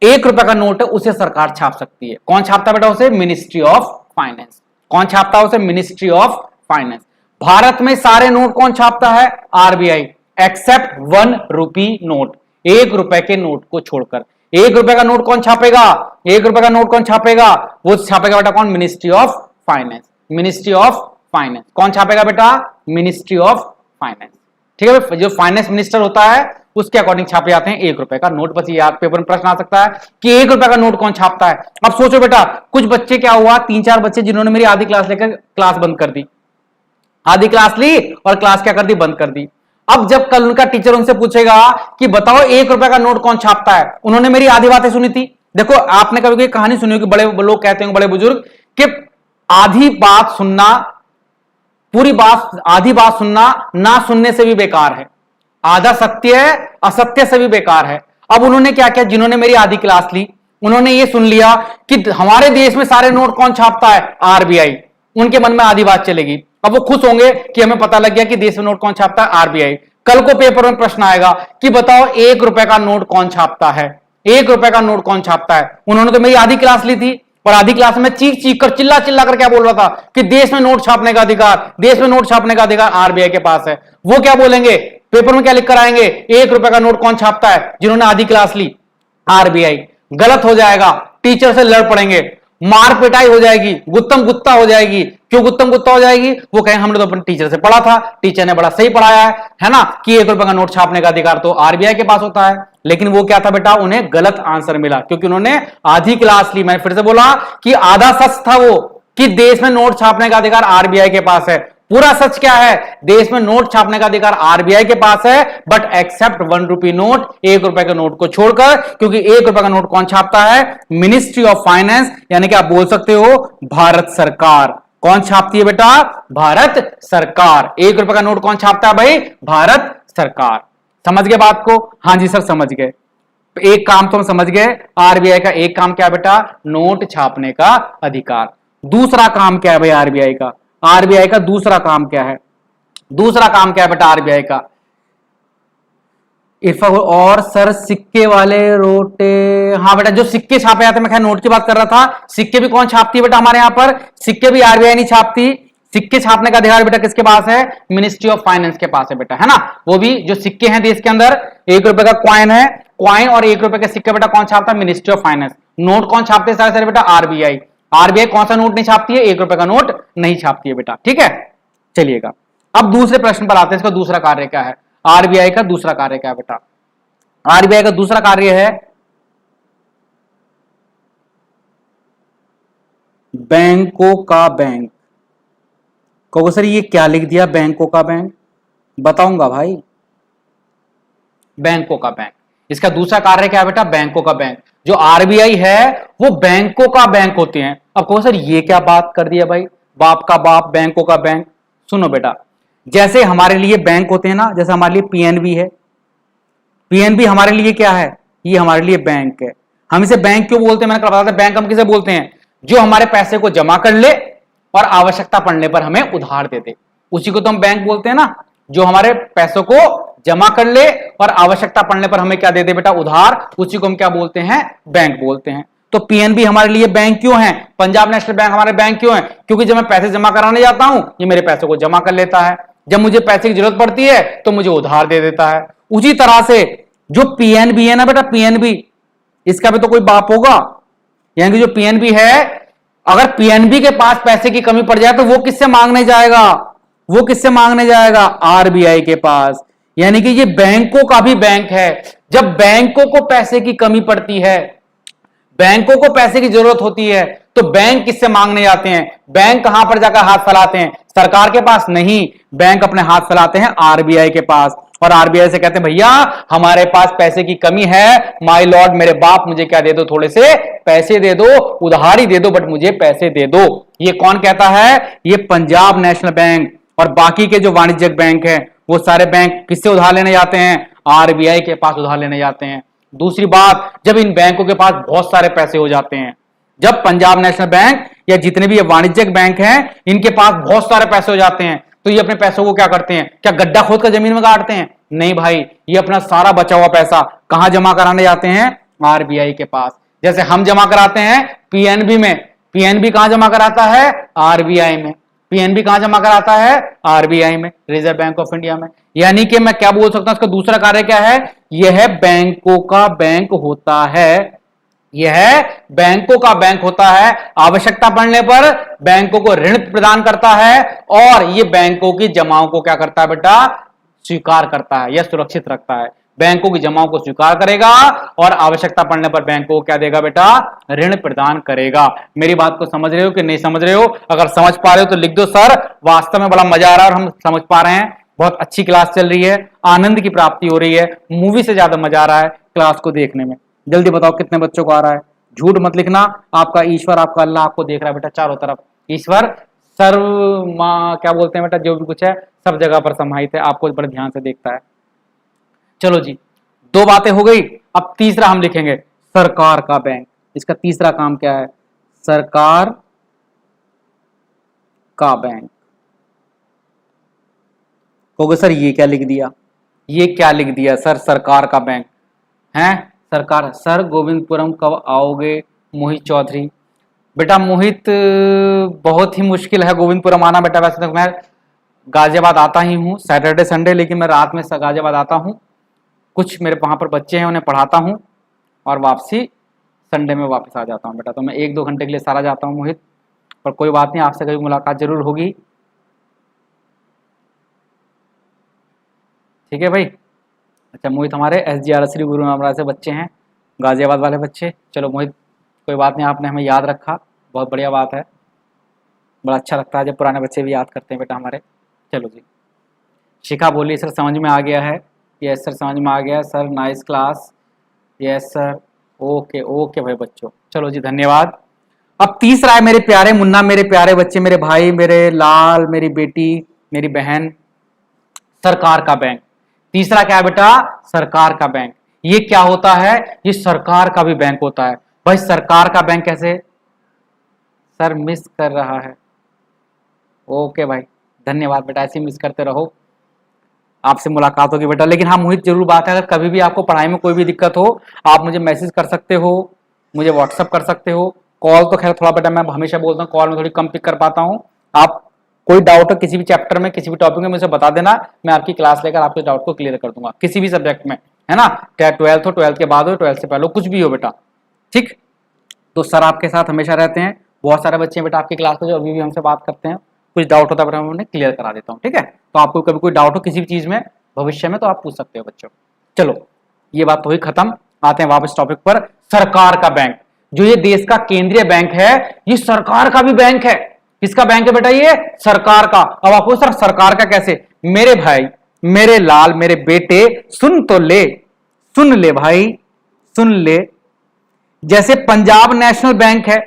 1 रुपए का नोट है उसे सरकार छाप सकती है। कौन छापता है बेटा उसे? Ministry of finance. कौन छापता है उसे? Ministry of finance. भारत में सारे नोट कौन छापता है? आरबीआई, एक्सेप्ट 1 रुपी नोट, 1 रुपए के नोट को छोड़कर। 1 रुपए का नोट कौन छापेगा? 1 रुपए का नोट कौन छापेगा? वो छापेगा बेटा कौन? Ministry of finance. Ministry of finance कौन छापेगा बेटा? Ministry of finance. ठीक है, जो फाइनेंस मिनिस्टर होता है उसके अकॉर्डिंग छापे जाते हैं 1 रुपए का नोट। बस याद, पेपर में प्रश्न आ सकता है कि 1 रुपए का नोट कौन छापता है। अब सोचो बेटा, कुछ बच्चे, क्या हुआ, 3-4 बच्चे जिन्होंने मेरी आधी क्लास लेकर क्लास बंद कर दी, आधी क्लास ली और क्लास क्या कर दी? बंद कर दी। अब जब कल उनका टीचर उनसे पूछेगा कि बताओ 1 रुपए का नोट कौन छापता है, उन्होंने मेरी आधी बातें सुनी थी। देखो, आपने कभी कोई कहानी सुनी होगी, बड़े लोग कहते हैं, बड़े बुजुर्ग, कि आधी बात सुनना, पूरी बात, आधी बात सुनना ना सुनने से भी बेकार है। आधा सत्य है, असत्य से भी बेकार है। अब उन्होंने क्या किया? जिन्होंने मेरी आधी क्लास ली, उन्होंने ये सुन लिया कि हमारे देश में सारे नोट कौन छापता है? आरबीआई। उनके मन में आधी बात चलेगी। अब वो खुश होंगे कि हमें पता लग गया कि देश में नोट कौन छापता है? आरबीआई। कल को पेपर में प्रश्न आएगा कि बताओ 1 रुपए का नोट कौन छापता है? 1 रुपए का नोट कौन छापता है? उन्होंने तो मेरी आधी क्लास ली थी, और आधी क्लास में चीख चीख कर, चिल्ला चिल्ला कर क्या बोल रहा था कि देश में नोट छापने का अधिकार, देश में नोट छापने का अधिकार आरबीआई के पास है। वो क्या बोलेंगे? पेपर में क्या लिख कर आएंगे? 1 रुपए का नोट कौन छापता है? जिन्होंने आधी क्लास ली, आरबीआई। गलत हो जाएगा, टीचर से लड़ पड़ेंगे, मार पिटाई हो जाएगी, गुत्तम गुत्ता हो जाएगी। क्यों गुत्तम गुत्ता हो जाएगी? वो कहें हमने तो अपने टीचर से पढ़ा था, टीचर ने बड़ा सही पढ़ाया है ना, कि 1 रुपए का नोट छापने का अधिकार तो आरबीआई के पास होता है। लेकिन वो क्या था बेटा? उन्हें गलत आंसर मिला, क्योंकि उन्होंने आधी क्लास ली। मैंने फिर से बोला कि आधा सच था वो, कि देश में नोट छापने का अधिकार आरबीआई के पास है। पूरा सच क्या है? देश में नोट छापने का अधिकार आरबीआई के पास है, बट एक्सेप्ट 1 रुपी नोट, 1 रुपए के नोट को छोड़कर। क्योंकि 1 रुपए का नोट कौन छापता है? मिनिस्ट्री ऑफ फाइनेंस, यानी कि आप बोल सकते हो भारत सरकार। कौन छापती है बेटा? भारत सरकार। 1 रुपए का नोट कौन छापता है भाई? भारत सरकार। समझ गए बात को? हाँ जी सर, समझ गए। एक काम तो हम समझ गए, आरबीआई का एक काम क्या बेटा? नोट छापने का अधिकार। दूसरा काम क्या है भाई आरबीआई का? आरबीआई का दूसरा काम क्या है? दूसरा काम क्या है बेटा आरबीआई का? इरफा, और सर सिक्के वाले रोटे, हाँ बेटा, जो सिक्के छापे जाते हैं, मैं खैर नोट की बात कर रहा था। सिक्के भी कौन छापती है बेटा हमारे यहां पर? सिक्के भी आरबीआई नहीं छापती। सिक्के छापने का अधिकार बेटा किसके पास है? मिनिस्ट्री ऑफ फाइनेंस के पास है बेटा, है ना। वो भी जो सिक्के हैं देश के अंदर, 1 रुपए का क्वाइन है, क्वाइन और 1 रुपए के सिक्के बेटा कौन छापता है? Ministry of finance. नोट कौन छापते हैं सारे सारे बेटा? आरबीआई। आरबीआई कौन सा नोट नहीं छापती है? 1 रुपए का नोट नहीं छापती है बेटा, ठीक है। चलिएगा, अब दूसरे प्रश्न पर आते हैं। इसका दूसरा कार्य क्या है? आरबीआई का दूसरा कार्य क्या है बेटा? आरबीआई का दूसरा कार्य है बैंकों का बैंक। कहोगे सर ये क्या लिख दिया, बैंकों का बैंक? बताऊंगा भाई। बैंकों का बैंक। इसका दूसरा कार्य क्या है बेटा? बैंकों का बैंक। जो आरबीआई है वो बैंकों का बैंक होते हैं। अब कहो सर ये क्या बात कर दिया भाई, बाप का बाप बैंकों का बैंक। सुनो बेटा, जैसे हमारे लिए बैंक होते हैं ना, जैसे हमारे लिए पीएनबी है, पीएनबी हमारे लिए क्या है? ये हमारे लिए बैंक है। हम इसे बैंक क्यों बोलते हैं? मैंने कल बताया था, बैंक हम किसे बोलते हैं? जो हमारे पैसे को जमा कर ले और आवश्यकता पड़ने पर हमें उधार दे दे, उसी को तो हम बैंक बोलते हैं ना। जो हमारे पैसों को जमा कर ले और आवश्यकता पड़ने पर हमें क्या दे दे बेटा? उधार, उसी को हम क्या बोलते हैं? बैंक बोलते हैं। तो पीएनबी हमारे लिए बैंक क्यों है? पंजाब नेशनल बैंक हमारे बैंक क्यों है? क्योंकि जब मैं पैसे जमा कराने जाता हूं, ये मेरे पैसों को जमा कर लेता है, जब मुझे पैसे की जरूरत पड़ती है तो मुझे उधार दे देता है। उसी तरह से जो पीएनबी है ना बेटा, पीएनबी, इसका भी तो कोई बाप होगा। यानी कि जो पीएनबी है, अगर पीएनबी के पास पैसे की कमी पड़ जाए तो वो किससे मांगने जाएगा? वो किससे मांगने जाएगा? आरबीआई के पास। यानी कि ये बैंकों का भी बैंक है। जब बैंकों को पैसे की कमी पड़ती है, बैंकों को पैसे की जरूरत होती है, तो बैंक किससे मांगने जाते हैं? बैंक कहां पर जाकर हाथ फैलाते हैं? सरकार के पास नहीं, बैंक अपने हाथ फैलाते हैं आरबीआई के पास। और आरबीआई से कहते हैं भैया हमारे पास पैसे की कमी है, माय लॉर्ड, मेरे बाप मुझे क्या दे दो? थोड़े से पैसे दे दो, उधारी दे दो, बट मुझे पैसे दे दो। ये कौन कहता है? ये पंजाब नेशनल बैंक। और बाकी के जो वाणिज्यिक बैंक है वो सारे बैंक किससे उधार लेने जाते हैं? आरबीआई के पास उधार लेने जाते हैं। दूसरी बात, जब इन बैंकों के पास बहुत सारे पैसे हो जाते हैं, जब पंजाब नेशनल बैंक या जितने भी ये वाणिज्यिक बैंक हैं इनके पास बहुत सारे पैसे हो जाते हैं, तो ये अपने पैसों को क्या करते हैं? क्या गड्ढा खोद कर जमीन में गाड़ते हैं? नहीं भाई, ये अपना सारा बचा हुआ पैसा कहां जमा कराने जाते हैं? आरबीआई के पास। जैसे हम जमा कराते हैं पीएनबी में, पीएनबी कहां जमा कराता है? आरबीआई में। पीएनबी कहां जमा कराता है? आरबीआई में, रिजर्व बैंक ऑफ इंडिया में। यानी कि मैं क्या बोल सकता हूं, इसका दूसरा कार्य क्या है? यह बैंकों का बैंक होता है। यह बैंकों का बैंक होता है। आवश्यकता पड़ने पर बैंकों को ऋण प्रदान करता है और यह बैंकों की जमाओं को क्या करता है बेटा? स्वीकार करता है या सुरक्षित रखता है। बैंकों की जमाओं को स्वीकार करेगा और आवश्यकता पड़ने पर बैंकों को क्या देगा बेटा? ऋण प्रदान करेगा। मेरी बात को समझ रहे हो कि नहीं समझ रहे हो? अगर समझ पा रहे हो तो लिख दो सर, वास्तव में बड़ा मजा आ रहा है और हम समझ पा रहे हैं, बहुत अच्छी क्लास चल रही है, आनंद की प्राप्ति हो रही है, मूवी से ज्यादा मजा आ रहा है क्लास को देखने में। जल्दी बताओ कितने बच्चों को आ रहा है? झूठ मत लिखना। आपका ईश्वर, आपका अल्लाह आपको देख रहा है बेटा चारों तरफ। ईश्वर सर्व मां क्या बोलते हैं बेटा, जो भी कुछ है सब जगह पर समाहित है, आपको बड़े ध्यान से देखता है। चलो जी, दो बातें हो गई। अब तीसरा हम लिखेंगे, सरकार का बैंक। इसका तीसरा काम क्या है? सरकार का बैंक। कहोगे सर ये क्या लिख दिया? ये क्या लिख दिया सर? सरकार का बैंक है सरकार। सर गोविंदपुरम कब आओगे मोहित चौधरी? बेटा मोहित, बहुत ही मुश्किल है गोविंदपुरम आना बेटा। वैसे तो मैं गाजियाबाद आता ही हूँ सैटरडे संडे, लेकिन मैं रात में गाजियाबाद आता हूँ, कुछ मेरे वहाँ पर बच्चे हैं उन्हें पढ़ाता हूँ और वापसी संडे में वापस आ जाता हूँ बेटा। तो मैं 1-2 घंटे के लिए सारा जाता हूँ मोहित, पर कोई बात नहीं, आपसे कभी मुलाकात जरूर होगी। ठीक है भाई। अच्छा मोहित हमारे SGR श्री गुरु रामराज से बच्चे हैं, गाजियाबाद वाले बच्चे। चलो मोहित कोई बात नहीं, आपने हमें याद रखा, बहुत बढ़िया बात है। बड़ा अच्छा लगता है जब पुराने बच्चे भी याद करते हैं बेटा हमारे। चलो जी, शिखा बोली सर समझ में आ गया है। यस सर समझ में आ गया sir, nice class. Yes sir, okay okay भाई बच्चों, चलो जी धन्यवाद। अब तीसरा है मेरे प्यारे मुन्ना, मेरे प्यारे बच्चे, मेरे भाई, मेरे लाल, मेरी बेटी, मेरी बहन, सरकार का बैंक। तीसरा क्या है बेटा? सरकार का बैंक। ये क्या होता है? ये सरकार का भी बैंक होता है। भाई सरकार का बैंक कैसे? सर मिस कर रहा है। ओके भाई धन्यवाद बेटा, ऐसे मिस करते रहो, आपसे मुलाकात होगी बेटा। लेकिन हाँ मोहित जरूर बात है, अगर कभी भी आपको पढ़ाई में कोई भी दिक्कत हो आप मुझे मैसेज कर सकते हो, मुझे व्हाट्सअप कर सकते हो। कॉल तो खैर थोड़ा बेटा मैं हमेशा बोलता हूँ, कॉल में थोड़ी कम पिक कर पाता हूँ। आप कोई डाउट हो किसी भी चैप्टर में, किसी भी टॉपिक में मुझे बता देना, मैं आपकी क्लास लेकर आपके डाउट को क्लियर कर दूंगा, किसी भी सब्जेक्ट में, है ना। चाहे 12th हो, 12th के बाद हो, 12th से पहले हो, कुछ भी हो बेटा। ठीक, तो सर आपके साथ हमेशा रहते हैं। बहुत सारे बच्चे हैं बेटा आपकी क्लास में जो अभी भी हमसे बात करते हैं, कुछ डाउट होता है बेटा मैं उन्हें क्लियर करा देता हूँ। ठीक है, तो आपको कभी कोई डाउट हो किसी भी चीज में भविष्य में तो आप पूछ सकते हो बच्चों। चलो ये बात तो हुई खत्म, आते हैं वापस टॉपिक पर। सरकार का बैंक, जो ये देश का केंद्रीय बैंक है, ये सरकार का भी बैंक है। किसका बैंक है बेटा? ये सरकार का। अब आपको सर सरकार का कैसे? मेरे भाई, मेरे लाल, मेरे बेटे, सुन तो ले, सुन ले भाई, सुन ले। जैसे पंजाब नेशनल बैंक है,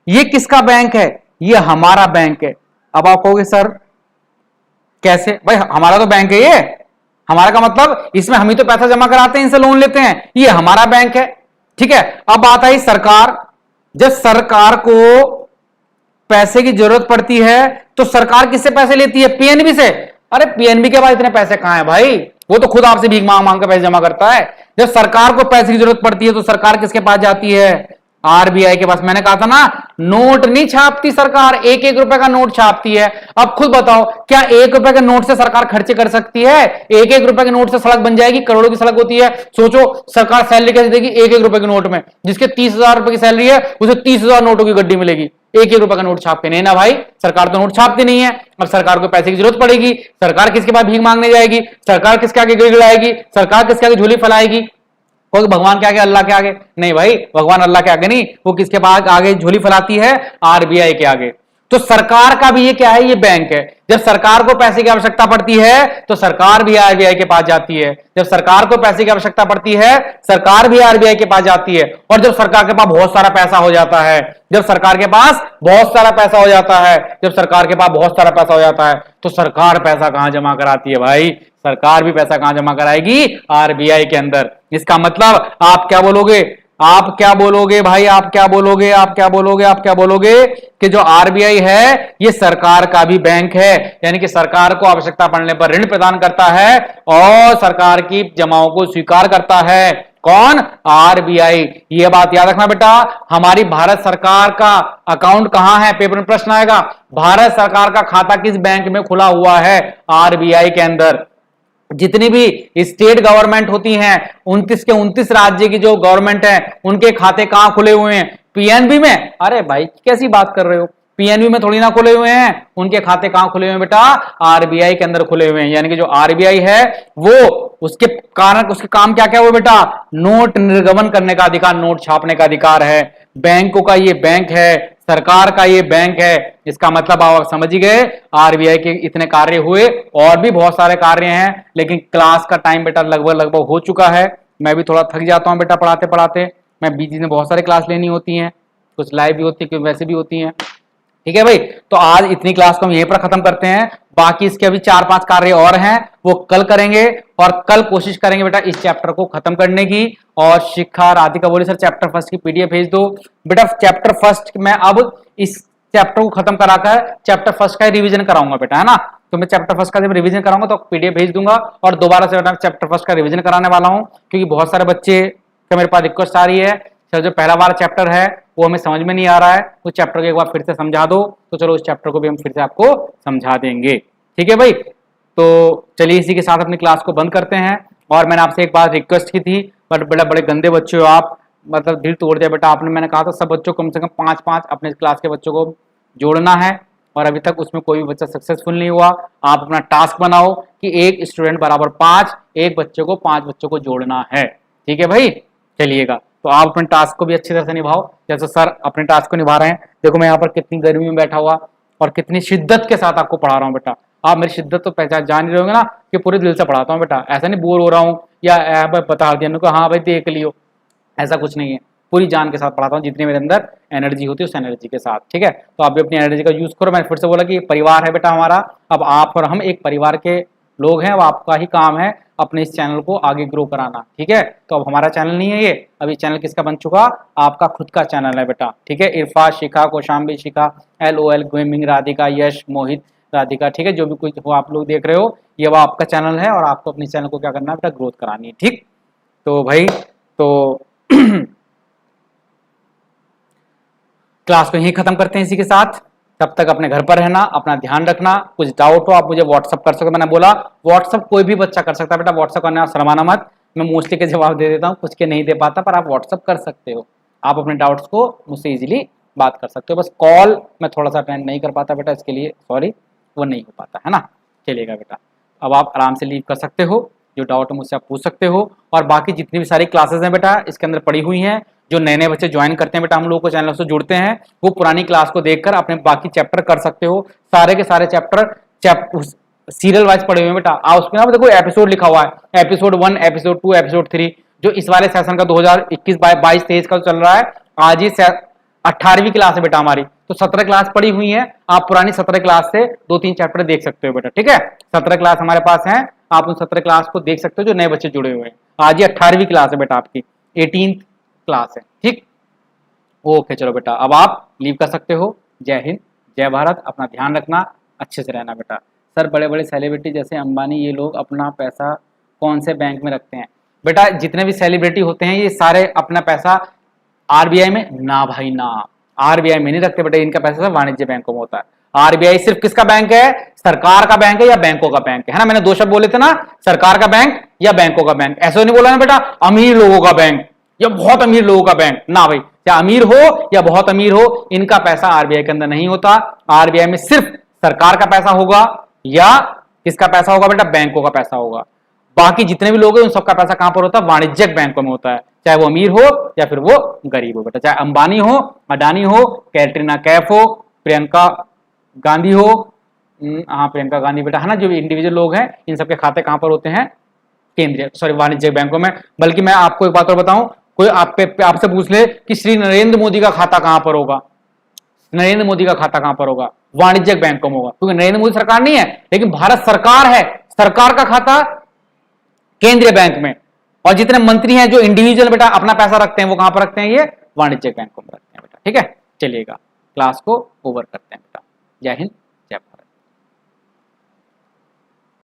ये किसका बैंक है? ये हमारा बैंक है। अब आप कहोगे सर कैसे? भाई हमारा तो बैंक है ये, हमारा का मतलब इसमें हम ही तो पैसा जमा कराते हैं, इनसे लोन लेते हैं, ये हमारा बैंक है। ठीक है, अब बात आई सरकार। जब सरकार को पैसे की जरूरत पड़ती है तो सरकार किससे पैसे लेती है? पीएनबी से। अरे पीएनबी के पास इतने पैसे कहां है भाई? वो तो खुद आपसे भीख मांग मांग के पैसे जमा करता है। जब सरकार को पैसे की जरूरत पड़ती है तो सरकार किसके पास जाती है? आरबीआई के पास। मैंने कहा था ना, नोट नहीं छापती सरकार, एक एक रुपए का नोट छापती है। अब खुद बताओ, क्या एक रुपए के नोट से सरकार खर्चे कर सकती है? एक एक रुपए के नोट से सड़क बन जाएगी? करोड़ों की सड़क होती है। सोचो सरकार सैलरी कैसे देगी? एक एक रुपए के नोट में। जिसके 30,000 रुपए की सैलरी है उसे 30,000 नोटों की गड्डी मिलेगी, एक एक रुपए का नोट छाप के। नहीं ना भाई, सरकार तो नोट छापती नहीं है। अब सरकार को पैसे की जरूरत पड़ेगी, सरकार किसके पास भीख मांगने जाएगी? सरकार किसके आगे गिड़गिड़ाएगी? सरकार किसके आगे झोली फैलाएगी? कोई भगवान के आगे, अल्लाह के आगे? नहीं भाई, भगवान अल्लाह के आगे नहीं, वो किसके पास आगे झोली फैलाती है? आरबीआई के आगे। तो सरकार का भी ये क्या है? ये बैंक है। जब सरकार को पैसे की आवश्यकता पड़ती है तो सरकार भी आरबीआई के पास जाती है। जब सरकार को पैसे की आवश्यकता पड़ती है सरकार भी आरबीआई के पास जाती है। और जब सरकार के पास बहुत सारा पैसा हो जाता है, जब सरकार के पास बहुत सारा पैसा हो जाता है, जब सरकार के पास बहुत सारा पैसा हो जाता है तो सरकार पैसा कहां जमा कराती है भाई? सरकार भी पैसा कहां जमा कराएगी? आरबीआई के अंदर। इसका मतलब आप क्या बोलोगे? आप क्या बोलोगे भाई? आप क्या बोलोगे? आप क्या बोलोगे? आप क्या बोलोगे कि जो आरबीआई है ये सरकार का भी बैंक है, यानी कि सरकार को आवश्यकता पड़ने पर ऋण प्रदान करता है और सरकार की जमाओं को स्वीकार करता है। कौन? आरबीआई। ये बात याद रखना बेटा। हमारी भारत सरकार का अकाउंट कहां है? पेपर में प्रश्न आएगा, भारत सरकार का खाता किस बैंक में खुला हुआ है? आरबीआई के अंदर। जितनी भी स्टेट गवर्नमेंट होती हैं, 29 के 29 राज्य की जो गवर्नमेंट है उनके खाते कहां खुले हुए हैं? पीएनबी में। अरे भाई कैसी बात कर रहे हो, पीएनबी में थोड़ी ना खुले हुए हैं, उनके खाते कहां खुले हुए हैं बेटा? आरबीआई के अंदर खुले हुए हैं। यानी कि जो आरबीआई है वो उसके कारण, उसके काम क्या क्या हुआ बेटा? नोट निर्गमन करने का अधिकार, नोट छापने का अधिकार है। बैंकों का ये बैंक है, सरकार का ये बैंक है। इसका मतलब आप समझ ही गए, आरबीआई के इतने कार्य हुए। और भी बहुत सारे कार्य हैं, लेकिन क्लास का टाइम बेटा लगभग हो चुका है। मैं भी थोड़ा थक जाता हूं बेटा पढ़ाते पढ़ाते। मैं बीच में बहुत सारे क्लास लेनी होती हैं, कुछ लाइव भी होती है, कुछ वैसे भी होती हैं। ठीक है भाई, तो आज इतनी क्लास को हम यहीं पर खत्म करते हैं। बाकी इसके अभी 4-5 कार्य और हैं, वो कल करेंगे। और कल कोशिश करेंगे बेटा इस चैप्टर को खत्म करने की। और शिखा राधिका बोली सर चैप्टर फर्स्ट की पीडीएफ भेज दो। बेटा चैप्टर फर्स्ट मैं अब इस चैप्टर को खत्म कराकर चैप्टर फर्स्ट का रिवीजन कराऊंगा बेटा, है ना? तो मैं चैप्टर फर्स्ट का जब रिवीजन कराऊंगा तो पीडीएफ भेज दूंगा और दोबारा से चैप्टर फर्स्ट का रिवीजन कराने वाला हूं। क्योंकि बहुत सारे बच्चे का मेरे पास रिक्वेस्ट आ रही है, सर जो पहला बार चैप्टर है वो हमें समझ में नहीं आ रहा है, उस चैप्टर को एक बार फिर से समझा दो। तो चलो उस चैप्टर को भी हम फिर से आपको समझा देंगे। ठीक है भाई, तो चलिए इसी के साथ अपनी क्लास को बंद करते हैं। और मैंने आपसे एक बात रिक्वेस्ट की थी, बट बड़े गंदे बच्चे हो आप, मतलब दिल तोड़ दिया बेटा आपने। मैंने कहा था सब बच्चों को कम से कम 5-5 अपने क्लास के बच्चों को जोड़ना है, और अभी तक उसमें कोई भी बच्चा सक्सेसफुल नहीं हुआ। आप अपना टास्क बनाओ कि एक स्टूडेंट बराबर 5, एक बच्चे को 5 बच्चों को जोड़ना है। ठीक है भाई, चलिएगा। तो आप अपने टास्क को भी अच्छी तरह से निभाओ, जैसे सर अपने टास्क को निभा रहे हैं। देखो मैं यहाँ पर कितनी गर्मी में बैठा हुआ और कितनी शिद्दत के साथ आपको पढ़ा रहा हूँ बेटा। आप मेरी शिद्दत तो पहचान जान ही रहोगे ना कि पूरे दिल से पढ़ाता हूँ बेटा। ऐसा नहीं बोर हो रहा हूँ या बता दिया हाँ भाई देख लियो, ऐसा कुछ नहीं है। पूरी जान के साथ पढ़ाता हूँ, जितनी मेरे अंदर एनर्जी होती है उस एनर्जी के साथ। ठीक है, तो आप भी अपनी एनर्जी का यूज करो। मैंने फिर से बोला कि परिवार है बेटा हमारा, अब आप और हम एक परिवार के लोग हैं। अब आपका ही काम है अपने इस चैनल को आगे ग्रो कराना। ठीक है, तो अब हमारा चैनल नहीं है ये, अभी चैनल किसका बन चुका? आपका खुद का चैनल है बेटा। ठीक है, इरफा, शिखा, कौशाम्बी, शिखा, LOL, गेमिंग, राधिका, यश, मोहित, राधिका। ठीक है, जो भी कुछ हो आप लोग देख रहे हो, ये वो आपका चैनल है और आपको अपने चैनल को क्या करना है बेटा? ग्रोथ करानी है। ठीक, तो भाई तो क्लास को यहीं खत्म करते हैं इसी के साथ। तब तक अपने घर पर रहना, अपना ध्यान रखना। कुछ डाउट हो आप मुझे व्हाट्सअप कर सकते हो। मैंने बोला व्हाट्सअप कोई भी बच्चा कर सकता है बेटा, व्हाट्सअप करने आप शर्माना मत। मैं मोस्टली के जवाब दे देता हूँ, कुछ के नहीं दे पाता, पर आप व्हाट्सअप कर सकते हो। आप अपने डाउट्स को मुझसे इजीली बात कर सकते हो। बस कॉल मैं थोड़ा सा अटेंड नहीं कर पाता बेटा, इसके लिए सॉरी, वो नहीं हो पाता है ना। चलिएगा बेटा, अब आप आराम से लीव कर सकते हो, जो डाउट है मुझसे आप पूछ सकते हो। और बाकी जितनी भी सारी क्लासेस हैं बेटा इसके अंदर पड़ी हुई हैं। जो नए नए बच्चे ज्वाइन करते हैं बेटा हम लोगों को चैनल से जुड़ते हैं, वो पुरानी क्लास को देखकर अपने बाकी चैप्टर कर सकते हो। सारे के सारे चैप्टर सीरियल वाइज पड़े हुए हैं बेटा। उसमें ना देखो एपिसोड लिखा हुआ है, एपिसोड 1, एपिसोड 2, एपिसोड 3। जो इस वाले सेशन का 2021 22 23 का चल रहा है, आज ही 18वीं क्लास है बेटा हमारी, तो 17 क्लास पढ़ी हुई है, आप पुरानी 17 क्लास से 2-3 चैप्टर देख सकते हो बेटा, ठीक है। 17 क्लास हमारे पास है, आप उन 17 क्लास को देख सकते हो जो नए बच्चे जुड़े हुए हैं। आज ही 18वीं क्लास है बेटा आपकी, 18th क्लास है, ठीक। ओके चलो बेटा, अब आप लीव कर सकते हो। जय हिंद, जय भारत, अपना ध्यान रखना, अच्छे से रहना बेटा। सर बड़े बड़े सेलिब्रिटी जैसे अंबानी ये लोग अपना पैसा कौन से बैंक में रखते हैं? बेटा जितने भी सेलिब्रिटी होते हैं ये सारे अपना पैसा आरबीआई में, ना भाई ना, आरबीआई में नहीं रखते बेटा, इनका पैसा सब वाणिज्य बैंकों में होता है। आरबीआई सिर्फ किसका बैंक है? सरकार का बैंक है या बैंकों का बैंक है ना। मैंने 2 शब्द बोले थे ना, सरकार का बैंक या बैंकों का बैंक। ऐसे नहीं बोला ना बेटा अमीर लोगों का बैंक या बहुत अमीर लोगों का बैंक, ना भाई, चाहे अमीर हो या बहुत अमीर हो, इनका पैसा आरबीआई के अंदर नहीं होता। आरबीआई में सिर्फ सरकार का पैसा होगा या किसका पैसा होगा बेटा? बैंकों का पैसा होगा। बाकी जितने भी लोग हैं उन सबका पैसा कहां पर होता है? वाणिज्यिक बैंकों में होता है, चाहे वो अमीर हो या फिर वो गरीब हो बेटा, चाहे अंबानी हो, अडानी हो, कैटरीना कैफ हो, प्रियंका गांधी हो, हाँ प्रियंका गांधी बेटा है ना, जो इंडिविजुअल लोग हैं इन सबके खाते कहां पर होते हैं? केंद्रीय वाणिज्यिक बैंकों में। बल्कि मैं आपको एक बात और बताऊं, कोई आपसे पूछ ले कि श्री नरेंद्र मोदी का खाता कहां पर होगा, नरेंद्र मोदी का खाता कहां पर होगा? वाणिज्यिक बैंकों में होगा, क्योंकि नरेंद्र मोदी सरकार नहीं है लेकिन भारत सरकार है, सरकार का खाता केंद्रीय बैंक में। और जितने मंत्री हैं जो इंडिविजुअल बेटा अपना पैसा रखते हैं वो कहां पर रखते हैं? ये वाणिज्यिक बैंकों में रखते हैं बेटा, ठीक है। चलिएगा क्लास को ओवर करते हैं बेटा। जय हिंद।